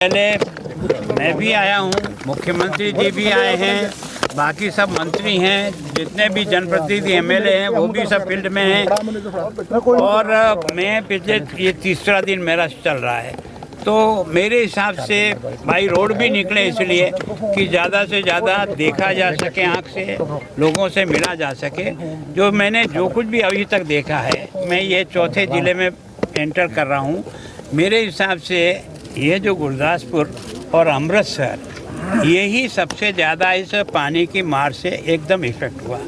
पहले मैं भी आया हूँ, मुख्यमंत्री जी भी आए हैं, बाकी सब मंत्री हैं, जितने भी जनप्रतिनिधि एमएलए हैं वो भी सब फील्ड में हैं। और मैं पिछले ये तीसरा दिन मेरा चल रहा है, तो मेरे हिसाब से बाई रोड भी निकले इसलिए कि ज़्यादा से ज़्यादा देखा जा सके, आँख से लोगों से मिला जा सके। जो कुछ भी अभी तक देखा है, मैं ये चौथे ज़िले में एंटर कर रहा हूँ। मेरे हिसाब से ये जो गुरदासपुर और अमृतसर, यही सबसे ज़्यादा इस पानी की मार से एकदम इफेक्ट हुआ।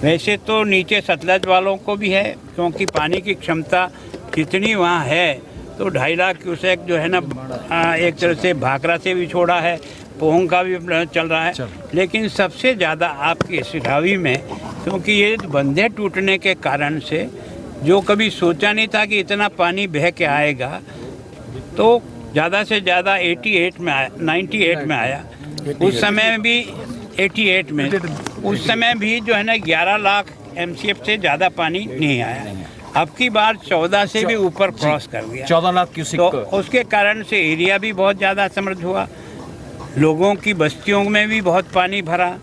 वैसे तो नीचे सतलज वालों को भी है, क्योंकि पानी की क्षमता जितनी वहाँ है तो 2.5 लाख क्यूसेक जो है ना, एक तरह से भाखड़ा से भी छोड़ा है, पोंग का भी चल रहा है। लेकिन सबसे ज़्यादा आपकी सिरावी में, क्योंकि ये बंधे टूटने के कारण से जो कभी सोचा नहीं था कि इतना पानी बह के आएगा, तो ज़्यादा से ज़्यादा 98 में आया। उस समय भी 88 में, उस समय भी जो है ना 11 लाख MCF से ज़्यादा पानी नहीं आया। अब की बार 14 से भी ऊपर क्रॉस कर गया, 14 लाख क्यूसेक। तो उसके कारण से एरिया भी बहुत ज़्यादा समृद्ध हुआ, लोगों की बस्तियों में भी बहुत पानी भरा।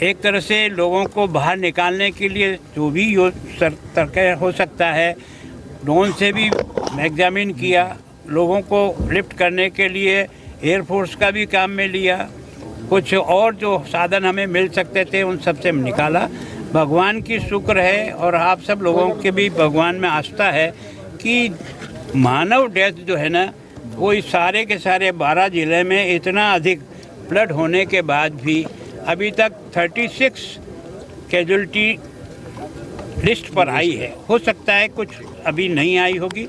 एक तरह से लोगों को बाहर निकालने के लिए जो भी तरीका हो सकता है, ड्रोन से भी एग्जामिन किया, लोगों को लिफ्ट करने के लिए एयरफोर्स का भी काम में लिया, कुछ और जो साधन हमें मिल सकते थे उन सब से निकाला। भगवान की शुक्र है और आप सब लोगों के भी भगवान में आस्था है कि मानव डेथ जो है ना, वो इस सारे के सारे 12 ज़िले में इतना अधिक फ्लड होने के बाद भी अभी तक 36 कैजुअल्टी लिस्ट पर आई है। हो सकता है कुछ अभी नहीं आई होगी,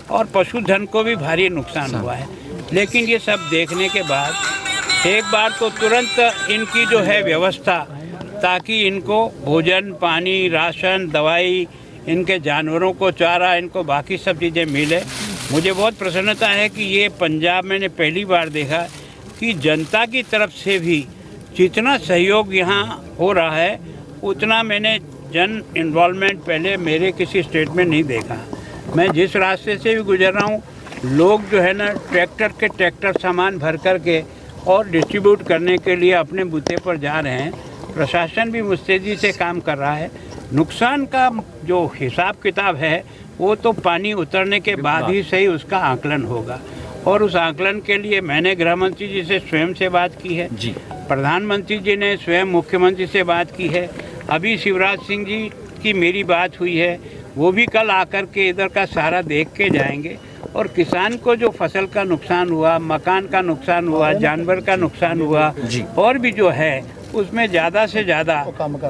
और पशुधन को भी भारी नुकसान हुआ है। लेकिन ये सब देखने के बाद एक बार तो तुरंत इनकी जो है व्यवस्था, ताकि इनको भोजन, पानी, राशन, दवाई, इनके जानवरों को चारा, इनको बाकी सब चीज़ें मिले। मुझे बहुत प्रसन्नता है कि ये पंजाब मैंने पहली बार देखा कि जनता की तरफ से भी जितना सहयोग यहाँ हो रहा है, उतना मैंने जन इन्वॉल्वमेंट पहले मेरे किसी स्टेट में नहीं देखा। मैं जिस रास्ते से भी गुजर रहा हूँ, लोग जो है ना ट्रैक्टर सामान भर कर के और डिस्ट्रीब्यूट करने के लिए अपने बूथे पर जा रहे हैं। प्रशासन भी मुस्तैदी से काम कर रहा है। नुकसान का जो हिसाब किताब है वो तो पानी उतरने के बाद ही सही उसका आकलन होगा, और उस आकलन के लिए मैंने गृह मंत्री जी से स्वयं से बात की है जी, प्रधानमंत्री जी ने स्वयं मुख्यमंत्री से बात की है, अभी शिवराज सिंह जी की मेरी बात हुई है, वो भी कल आकर के इधर का सारा देख के जाएंगे। और किसान को जो फसल का नुकसान हुआ, मकान का नुकसान हुआ, जानवर का नुकसान हुआ, और भी जो है उसमें ज़्यादा से ज़्यादा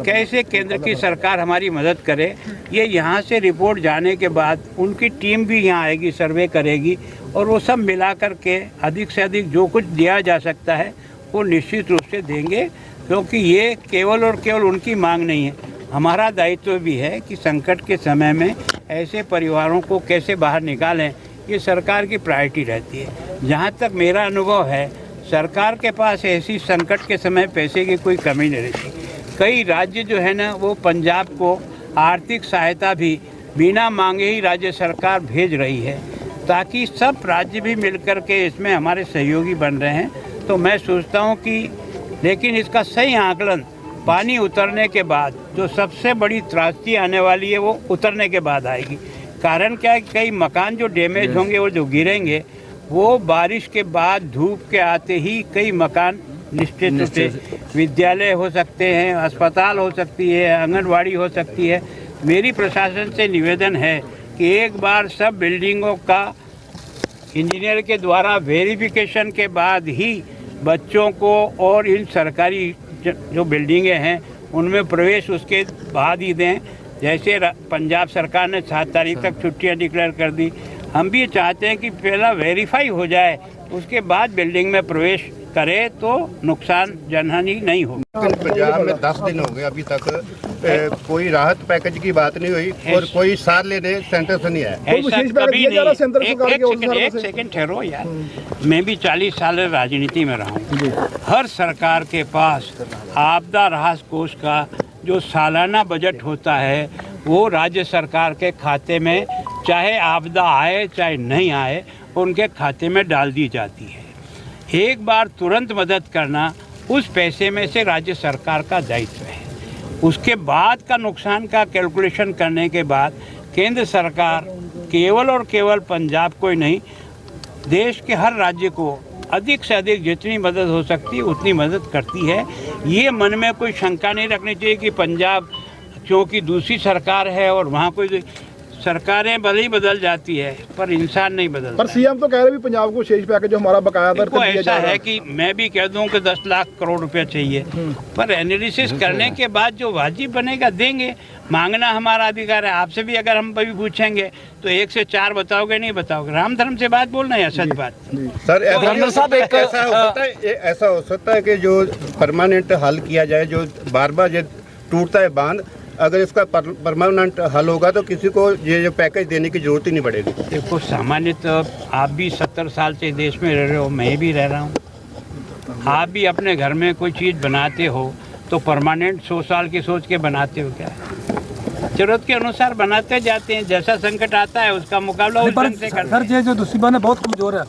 कैसे केंद्र की सरकार हमारी मदद करे, ये यहाँ से रिपोर्ट जाने के बाद उनकी टीम भी यहाँ आएगी, सर्वे करेगी, और वो सब मिला कर के अधिक से अधिक जो कुछ दिया जा सकता है वो निश्चित रूप से देंगे। क्योंकि ये केवल और केवल उनकी मांग नहीं है, हमारा दायित्व भी है कि संकट के समय में ऐसे परिवारों को कैसे बाहर निकालें, ये सरकार की प्रायोरिटी रहती है। जहाँ तक मेरा अनुभव है, सरकार के पास ऐसी संकट के समय पैसे की कोई कमी नहीं रहती। कई राज्य जो है ना, वो पंजाब को आर्थिक सहायता भी बिना मांगे ही राज्य सरकार भेज रही है, ताकि सब राज्य भी मिलकर के इसमें हमारे सहयोगी बन रहे हैं। तो मैं सोचता हूँ कि लेकिन इसका सही आकलन पानी उतरने के बाद, जो सबसे बड़ी त्रासदी आने वाली है वो उतरने के बाद आएगी। कारण क्या है, कई मकान जो डैमेज होंगे और जो गिरेंगे, वो बारिश के बाद धूप के आते ही कई मकान निश्चित रूप से, विद्यालय हो सकते हैं, अस्पताल हो सकती है, आंगनवाड़ी हो सकती है। मेरी प्रशासन से निवेदन है कि एक बार सब बिल्डिंगों का इंजीनियर के द्वारा वेरिफिकेशन के बाद ही बच्चों को और इन सरकारी जो बिल्डिंगें हैं उनमें प्रवेश उसके बाद ही दें। जैसे पंजाब सरकार ने 7 तारीख तक छुट्टियां डिक्लेयर कर दी, हम भी चाहते हैं कि पहला वेरीफाई हो जाए, उसके बाद बिल्डिंग में प्रवेश करे तो नुकसान जनहानि नहीं होगी। पंजाब में 10 दिन हो गए अभी तक कोई राहत पैकेज की बात नहीं हुई और कोई सार लेने सेंटर से नहीं आया। ऐसा कभी नहीं। एक सेकंड ठहरो यार, मैं भी 40 साल राजनीति में रहा हूँ। हर सरकार के पास आपदा राहत कोष का जो सालाना बजट होता है वो राज्य सरकार के खाते में, चाहे आपदा आए चाहे नहीं आए, उनके खाते में डाल दी जाती है। एक बार तुरंत मदद करना उस पैसे में से राज्य सरकार का दायित्व है। उसके बाद का नुकसान का कैलकुलेशन करने के बाद केंद्र सरकार केवल और केवल पंजाब को ही नहीं, देश के हर राज्य को अधिक से अधिक जितनी मदद हो सकती है उतनी मदद करती है। ये मन में कोई शंका नहीं रखनी चाहिए कि पंजाब क्योंकि दूसरी सरकार है और वहाँ कोई सरकारें भले ही बदल जाती है पर इंसान नहीं बदलता। पर सीएम तो कह रहे भी पंजाब को शेष पैकेज जो हमारा बकाया दर देखो ऐसा है कि मैं भी कह दूं कि 10 लाख करोड़ रुपया चाहिए, पर एनालिसिस करने के बाद जो वाजिब बनेगा देंगे। मांगना हमारा अधिकार है। आपसे भी अगर हम कभी पूछेंगे तो 1 से 4 बताओगे, नहीं बताओगे। राम धर्म से बात बोलना है, सच बात। सर धर्मेंद्र साहब, एक ऐसा हो सकता है कि जो परमानेंट हल किया जाए, जो बार बार ये टूटता है बांध, अगर इसका परमानेंट हल होगा तो किसी को ये जो पैकेज देने की जरूरत ही नहीं पड़ेगी। देखो सामान्यतः आप भी 70 साल से देश में रह रहे हो, मैं भी रह रहा हूँ। आप भी अपने घर में कोई चीज़ बनाते हो तो परमानेंट 100 साल की सोच के बनाते हो क्या? जरूरत के अनुसार बनाते जाते हैं। जैसा संकट आता है उसका मुकाबला उस ढंग से करते हैं। सर, ये जो दुश्मन है बहुत कमजोर है,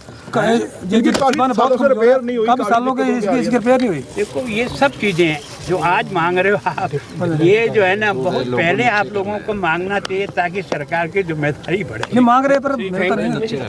जिनकी काफी रिपेयर नहीं हुई, काफी सालों के इसकी रिपेयर नहीं हुई। देखो ये सब चीज़ें हैं जो आज मांग रहे हो आप, ये जो है ना बहुत पहले आप लोगों को मांगना चाहिए ताकि सरकार की जिम्मेदारी बढ़े। ये मांग रहे हैं पर मिलता नहीं है।